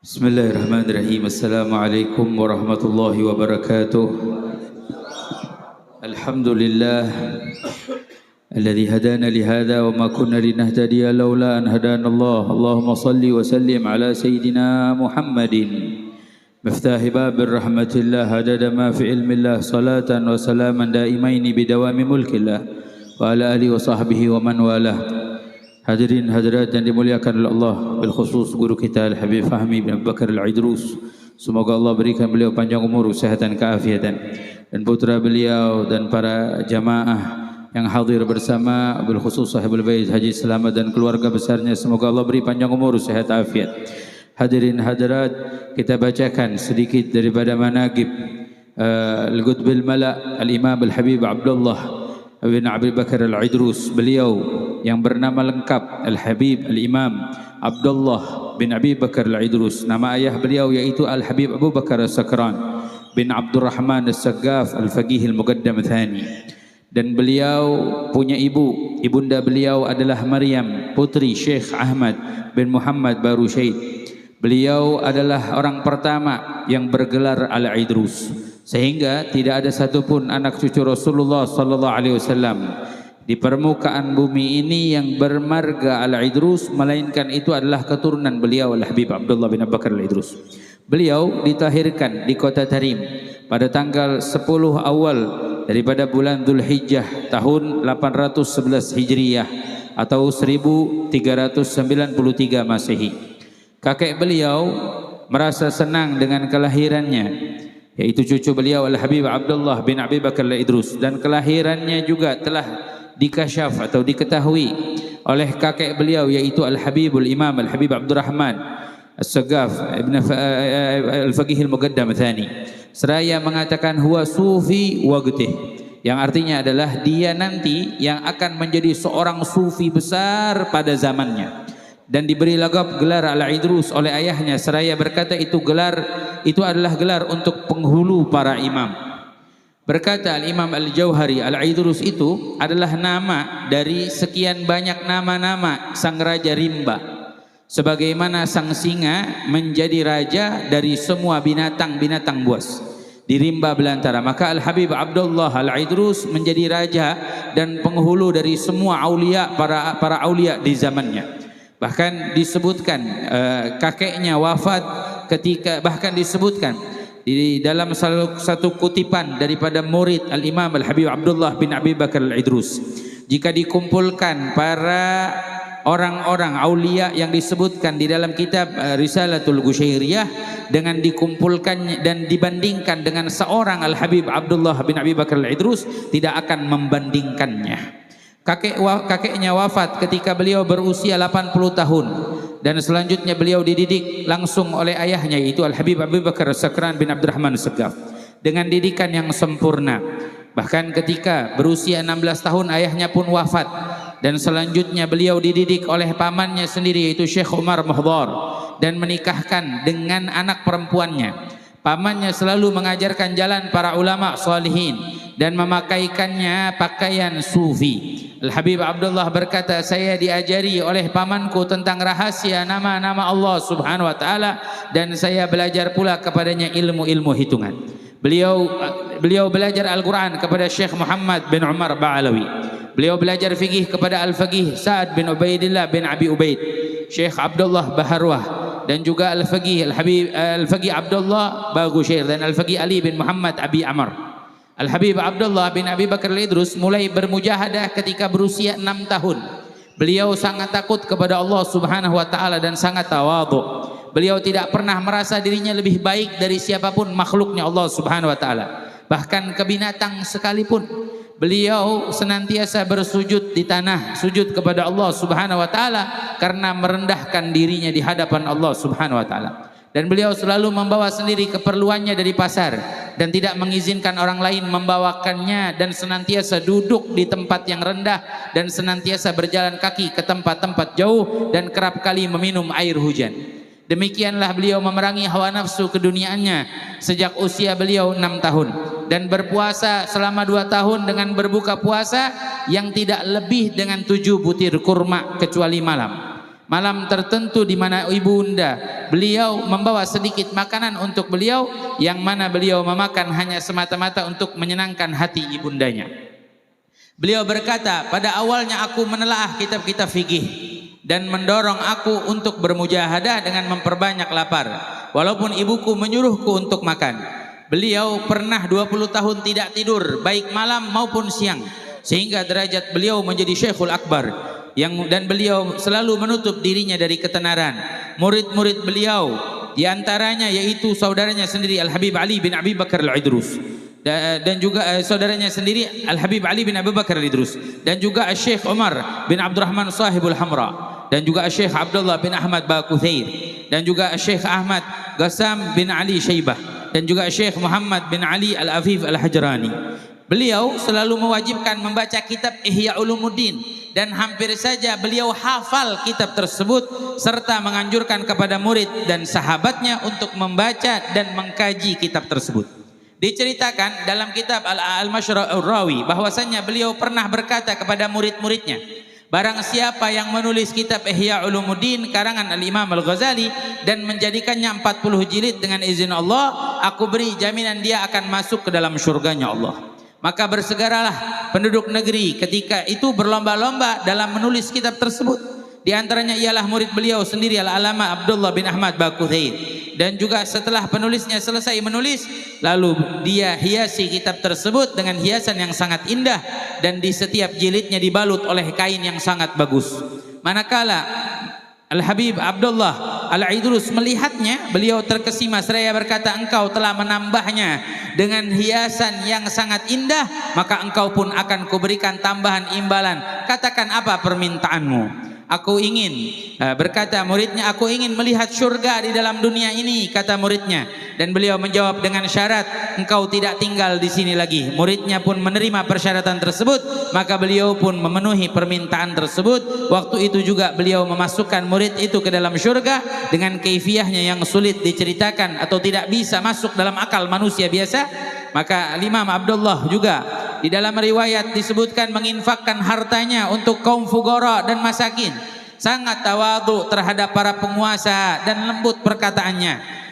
Bismillahirrahmanirrahim. Assalamualaikum warahmatullahi wabarakatuh. Alhamdulillah alladzi hadana li hadza wa ma kunna linahtadiya laula an hadana Allah. Allahumma salli wa sallim ala sayyidina Muhammadin miftahi babir rahmatillah adada ma fi ilmillah salatan wa salaman daimaini bidawami mulkillah wa ala alihi wa sahbihi wa man walah. Hadirin hadirat yang dimuliakan oleh Allah, bil khusus guru kita Al-Habib Fahmi bin Abu Bakar Al-Idrus. Semoga Allah berikan beliau panjang umur, kesehatan, keafiatan, dan putra beliau dan para jamaah yang hadir bersama, bil khusus sahibul bait Haji Selamat dan keluarga besarnya. Semoga Allah beri panjang umur, sehat, afiat. Hadirin hadirat, kita bacakan sedikit daripada manaqib Al-Qutbil Mala Al-Imam Al-Habib Abdullah bin Abi Bakar Al-Idrus. Beliau yang bernama lengkap Al-Habib Al-Imam Abdullah bin Abi Bakar Al-Idrus. Nama ayah beliau yaitu Al-Habib Abu Bakar As-Sakran bin Abdurrahman As-Saggaf Al-Faqih Al-Muqaddam Thani. Dan beliau punya ibu. Ibunda beliau adalah Maryam, putri Syekh Ahmad bin Muhammad Baru Syed. Beliau adalah orang pertama yang bergelar Al-Idrus, sehingga tidak ada satupun anak cucu Rasulullah sallallahu alaihi wasallam di permukaan bumi ini yang bermarga Al-Idrus, melainkan itu adalah keturunan beliau Al-Habib Abdullah bin Abu Bakar Al-Idrus. Beliau ditahirkan di kota Tarim pada tanggal 10 awal daripada bulan Dzulhijjah tahun 811 Hijriyah atau 1393 Masehi. Kakek beliau merasa senang dengan kelahirannya, yaitu cucu beliau Al-Habib Abdullah bin Abi Bakar Al-Idrus, dan kelahirannya juga telah dikasyaf atau diketahui oleh kakek beliau yaitu Al-Habibul Imam Al-Habib Abdurrahman As-Saggaf ibn Al-Faqih Al-Muqaddam Thani. Seraya mengatakan huwa sufi waqtih, yang artinya adalah dia nanti yang akan menjadi seorang sufi besar pada zamannya. Dan diberi laqab gelar Al-Idrus oleh ayahnya, seraya berkata itu adalah gelar untuk penghulu para imam. Berkata Al-Imam Al-Jauhari, Al-Idrus itu adalah nama dari sekian banyak nama-nama sang raja rimba, sebagaimana sang singa menjadi raja dari semua binatang-binatang buas di rimba belantara. Maka Al-Habib Abdullah Al-Idrus menjadi raja dan penghulu dari semua aulia, para aulia di zamannya. Bahkan disebutkan kakeknya wafat ketika, bahkan disebutkan di dalam satu kutipan daripada murid Al-Imam Al-Habib Abdullah bin Abi Bakar Al-Idrus, jika dikumpulkan para orang-orang aulia yang disebutkan di dalam kitab Risalatul Qusyairiyah dengan dikumpulkan dan dibandingkan dengan seorang Al-Habib Abdullah bin Abi Bakar Al-Idrus, tidak akan membandingkannya. Kakeknya wafat ketika beliau berusia 80 tahun, dan selanjutnya beliau dididik langsung oleh ayahnya yaitu Al-Habib Abu Bakar As-Sakran bin Abdurrahman As-Saggaf dengan didikan yang sempurna. Bahkan ketika berusia 16 tahun ayahnya pun wafat, dan selanjutnya beliau dididik oleh pamannya sendiri yaitu Syekh Umar Muhdar dan menikahkan dengan anak perempuannya. Pamannya selalu mengajarkan jalan para ulama salihin dan memakaikannya pakaian sufi. Al-Habib Abdullah berkata, saya diajari oleh pamanku tentang rahasia nama-nama Allah Subhanahu wa taala, dan saya belajar pula kepadanya ilmu-ilmu hitungan. Beliau belajar Al-Quran kepada Syekh Muhammad bin Umar Ba'alawi. Beliau belajar fikih kepada Al-Faqih Sa'ad bin Ubaidillah bin Abi Ubaid, Syekh Abdullah Baharwah, dan juga Al-Faqih Al-Faqih Abdullah Bagusyair, dan Al-Faqih Ali bin Muhammad Abi Amr. Al-Habib Abdullah bin Abi Bakar Al-Idrus mulai bermujahadah ketika berusia 6 tahun. Beliau sangat takut kepada Allah Subhanahu wa taala dan sangat tawadhu. Beliau tidak pernah merasa dirinya lebih baik dari siapapun makhluknya Allah Subhanahu wa taala. Bahkan ke binatang sekalipun beliau senantiasa bersujud di tanah, sujud kepada Allah Subhanahu wa taala karena merendahkan dirinya di hadapan Allah Subhanahu wa taala. Dan beliau selalu membawa sendiri keperluannya dari pasar dan tidak mengizinkan orang lain membawakannya, dan senantiasa duduk di tempat yang rendah dan senantiasa berjalan kaki ke tempat-tempat jauh dan kerap kali meminum air hujan. Demikianlah beliau memerangi hawa nafsu keduniaannya sejak usia beliau 6 tahun, dan berpuasa selama 2 tahun dengan berbuka puasa yang tidak lebih dengan 7 butir kurma kecuali malam. malam tertentu di mana ibunda beliau membawa sedikit makanan untuk beliau, yang mana beliau memakan hanya semata-mata untuk menyenangkan hati ibundanya. Beliau berkata, pada awalnya aku menelaah kitab-kitab fikih dan mendorong aku untuk bermujahadah dengan memperbanyak lapar, walaupun ibuku menyuruhku untuk makan. Beliau pernah 20 tahun tidak tidur baik malam maupun siang, sehingga derajat beliau menjadi Syekhul Akbar, dan beliau selalu menutup dirinya dari ketenaran. Murid-murid beliau diantaranya yaitu saudaranya sendiri Al-Habib Ali bin Abi Bakar Al-Idrus, dan juga saudaranya sendiri Al-Habib Ali bin Abi Bakar Al-Idrus, dan juga Syekh Umar bin Abdurrahman Sahibul Hamra, dan juga Syekh Abdullah bin Ahmad Baquthair, dan juga Syekh Ahmad Ghassam bin Ali Syaibah, dan juga Syekh Muhammad bin Ali Al-Afif Al-Hajrani. Beliau selalu mewajibkan membaca kitab Ihya Ulumuddin, dan hampir saja beliau hafal kitab tersebut, serta menganjurkan kepada murid dan sahabatnya untuk membaca dan mengkaji kitab tersebut. Diceritakan dalam kitab Al-Mashra'ur Rawi bahwasannya beliau pernah berkata kepada murid-muridnya, barang siapa yang menulis kitab Ihya Ulumuddin karangan Al-Imam Al-Ghazali dan menjadikannya 40 jilid dengan izin Allah, aku beri jaminan dia akan masuk ke dalam surganya Allah. Maka bersegeralah penduduk negeri ketika itu berlomba-lomba dalam menulis kitab tersebut. Di antaranya ialah murid beliau sendiri Al-Alama Abdullah bin Ahmad Baquthair. Dan juga setelah penulisnya selesai menulis, lalu dia hiasi kitab tersebut dengan hiasan yang sangat indah, dan di setiap jilidnya dibalut oleh kain yang sangat bagus. Manakala Al-Habib Abdullah Al-Idrus melihatnya, beliau terkesima seraya berkata, engkau telah menambahnya dengan hiasan yang sangat indah, maka engkau pun akan kuberikan tambahan imbalan. Katakan apa permintaanmu? Aku ingin, berkata muridnya, aku ingin melihat surga di dalam dunia ini, kata muridnya. Dan beliau menjawab dengan syarat, engkau tidak tinggal di sini lagi. Muridnya pun menerima persyaratan tersebut, maka beliau pun memenuhi permintaan tersebut. Waktu itu juga beliau memasukkan murid itu ke dalam surga dengan kaifiyahnya yang sulit diceritakan atau tidak bisa masuk dalam akal manusia biasa. Maka Imam Abdullah juga di dalam riwayat disebutkan menginfakkan hartanya untuk kaum fugara dan masakin, sangat tawadhu terhadap para penguasa dan lembut perkataannya.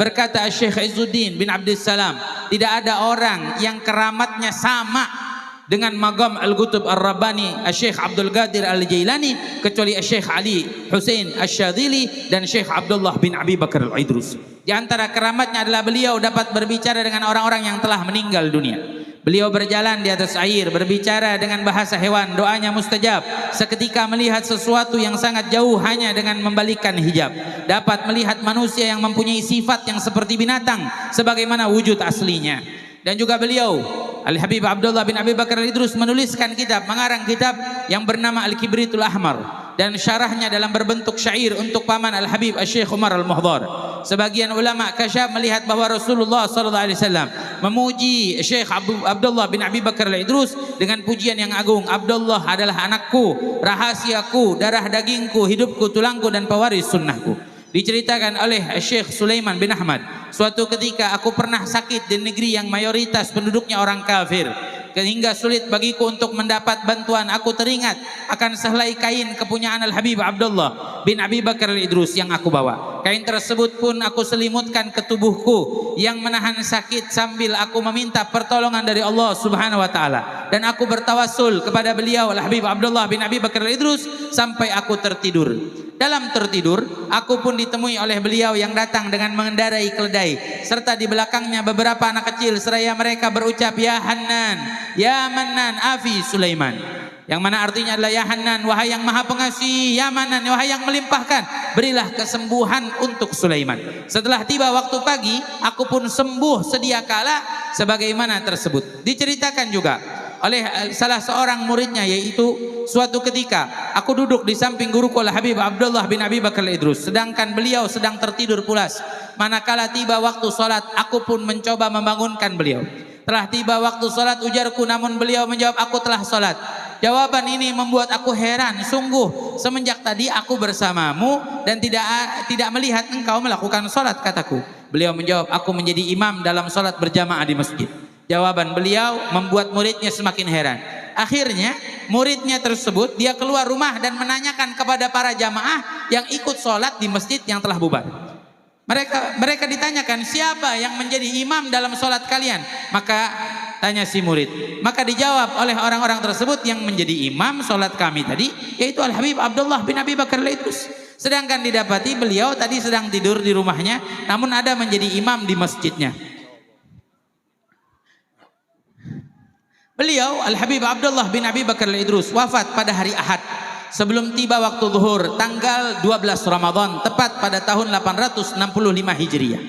Berkata Syekh Izzuddin bin Abdussalam, tidak ada orang yang keramatnya sama dengan Maqam Al-Qutub Ar-Rabbani Syekh Abdul Qadir Al-Jailani kecuali Syekh Ali Hussein Asy-Syadzili dan Syekh Abdullah bin Abi Bakar Al-Idrus. Di antara keramatnya adalah beliau dapat berbicara dengan orang-orang yang telah meninggal dunia. Beliau berjalan di atas air, berbicara dengan bahasa hewan, doanya mustajab. Seketika melihat sesuatu yang sangat jauh hanya dengan membalikkan hijab. Dapat melihat manusia yang mempunyai sifat yang seperti binatang sebagaimana wujud aslinya. Dan juga beliau Al-Habib Abdullah bin Abi Bakar Al-Idrus menuliskan kitab, mengarang kitab yang bernama Al-Kibritul Ahmar, dan syarahnya dalam berbentuk syair untuk paman Al-Habib Syekh Umar Al-Muhdhar. Sebagian ulama kasyaf melihat bahwa Rasulullah SAW memuji Syekh Abdullah bin Abi Bakar Al-Idrus dengan pujian yang agung. Abdullah adalah anakku, rahasiaku, darah dagingku, hidupku, tulangku, dan pewaris sunnahku. Diceritakan oleh Syekh Sulaiman bin Ahmad, suatu ketika aku pernah sakit di negeri yang mayoritas penduduknya orang kafir, sehingga sulit bagiku untuk mendapat bantuan. Aku teringat akan sehelai kain kepunyaan Al-Habib Abdullah bin Abi Bakar Al-Idrus yang aku bawa. Kain tersebut pun aku selimutkan ke tubuhku yang menahan sakit sambil aku meminta pertolongan dari Allah Subhanahu wa taala, dan aku bertawassul kepada beliau Al-Habib Abdullah bin Abi Bakar Al-Idrus sampai aku tertidur. Dalam tertidur, aku pun ditemui oleh beliau yang datang dengan mengendarai keledai, serta di belakangnya beberapa anak kecil, seraya mereka berucap, ya Hannan, ya Mannan, Afi Sulaiman. Yang mana artinya adalah, ya Hannan, wahai yang maha pengasih, ya Mannan, wahai yang melimpahkan, berilah kesembuhan untuk Sulaiman. Setelah tiba waktu pagi, aku pun sembuh sedia kala sebagaimana tersebut. Diceritakan juga oleh salah seorang muridnya, yaitu suatu ketika aku duduk di samping guruku Al-Habib Abdullah bin Abi Bakar Al-Idrus, sedangkan beliau sedang tertidur pulas. Manakala tiba waktu salat, aku pun mencoba membangunkan beliau. Telah tiba waktu salat, ujarku, namun beliau menjawab, aku telah salat. Jawaban ini membuat aku heran, sungguh semenjak tadi aku bersamamu dan tidak melihat engkau melakukan salat, kataku. Beliau menjawab, aku menjadi imam dalam salat berjamaah di masjid. Jawaban beliau membuat muridnya semakin heran. Akhirnya muridnya tersebut dia keluar rumah dan menanyakan kepada para jamaah yang ikut sholat di masjid yang telah bubar. Mereka ditanyakan, siapa yang menjadi imam dalam sholat kalian? Maka tanya si murid, maka dijawab oleh orang-orang tersebut, yang menjadi imam sholat kami tadi yaitu Al-Habib Abdullah bin Abi Bakar Al-Idrus. Sedangkan didapati beliau tadi sedang tidur di rumahnya, namun ada menjadi imam di masjidnya. Beliau Al-Habib Abdullah bin Abi Bakar Al-Idrus wafat pada hari Ahad sebelum tiba waktu zuhur tanggal 12 Ramadan tepat pada tahun 865 Hijriah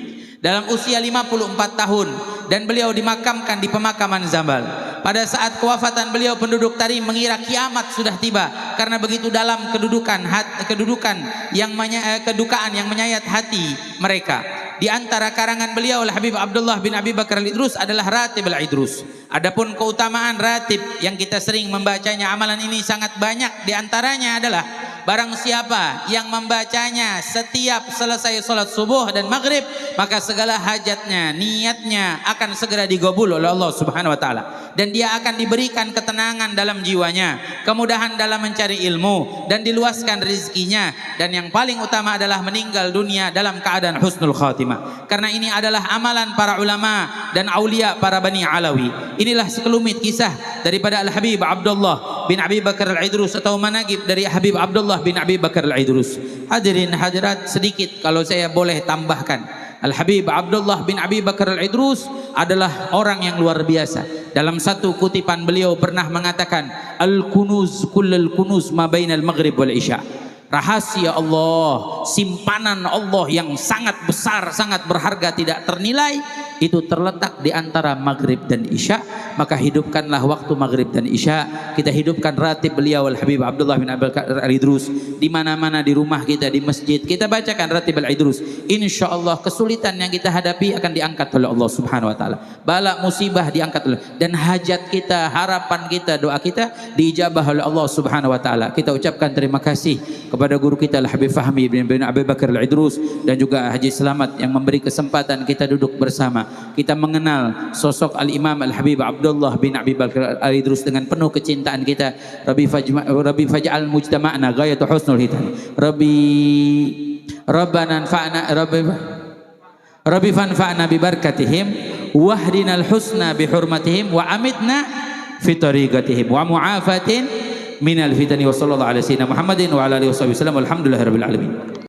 dalam usia 54 tahun, dan beliau dimakamkan di pemakaman Zambal. Pada saat kewafatan beliau, penduduk Tarim mengira kiamat sudah tiba karena begitu dalam kedukaan yang menyayat hati mereka. Di antara karangan beliau Al-Habib Abdullah bin Abi Bakar Al-Idrus adalah Ratib Al-Idrus. Adapun keutamaan ratib yang kita sering membacanya, amalan ini sangat banyak. Di antaranya adalah barang siapa yang membacanya setiap selesai sholat subuh dan maghrib, maka segala hajatnya, niatnya akan segera digabul oleh Allah Subhanahu wa taala, dan dia akan diberikan ketenangan dalam jiwanya, kemudahan dalam mencari ilmu, dan diluaskan rezekinya, dan yang paling utama adalah meninggal dunia dalam keadaan husnul khatimah. Karena ini adalah amalan para ulama dan aulia para Bani Alawi. Inilah sekelumit kisah daripada Al-Habib Abdullah bin Abi Bakar Al-Idrus atau manaqib dari Habib Abdullah bin Abi Bakar Al-Idrus. Hadirin hadirat, sedikit kalau saya boleh tambahkan, Al-Habib Abdullah bin Abi Bakar Al-Idrus adalah orang yang luar biasa. Dalam satu kutipan beliau pernah mengatakan, Al-kunuz kullal kunuz ma bainal maghrib wal isya. Rahasia Allah, simpanan Allah yang sangat besar, sangat berharga, tidak ternilai, itu terletak di antara maghrib dan isya. Maka hidupkanlah waktu maghrib dan isya. Kita hidupkan ratib beliau Al-Habib Abdullah bin Abi Bakar Al-Idrus di mana-mana, di rumah kita, di masjid kita bacakan ratib Al-Idrus. Insya Allah kesulitan yang kita hadapi akan diangkat oleh Allah Subhanahu wa taala. Bala musibah diangkat oleh, dan hajat kita, harapan kita, doa kita diijabah oleh Allah Subhanahu wa taala. Kita ucapkan terima kasih kepada guru kita Al-Habib Fahmi bin Abi Bakar Al-Idrus dan juga Haji Selamat yang memberi kesempatan kita duduk bersama. Kita mengenal sosok Al-Imam Al-Habib Abdullah bin Abi Bakar Al-Idrus dengan penuh kecintaan kita. Rabbi faj'al mujtama'na ghayatu husnul hitam. Rabbana anfa'na Rabbi fanfa'na bi barakatihim wahdinal husna bi hurmatihim wa amitna fi tariqatihim wa mu'afatin minal fitani wa sallallahu alaihi wasallam Muhammadin wa ala alihi wasallam. Alhamdulillahirabbil alamin.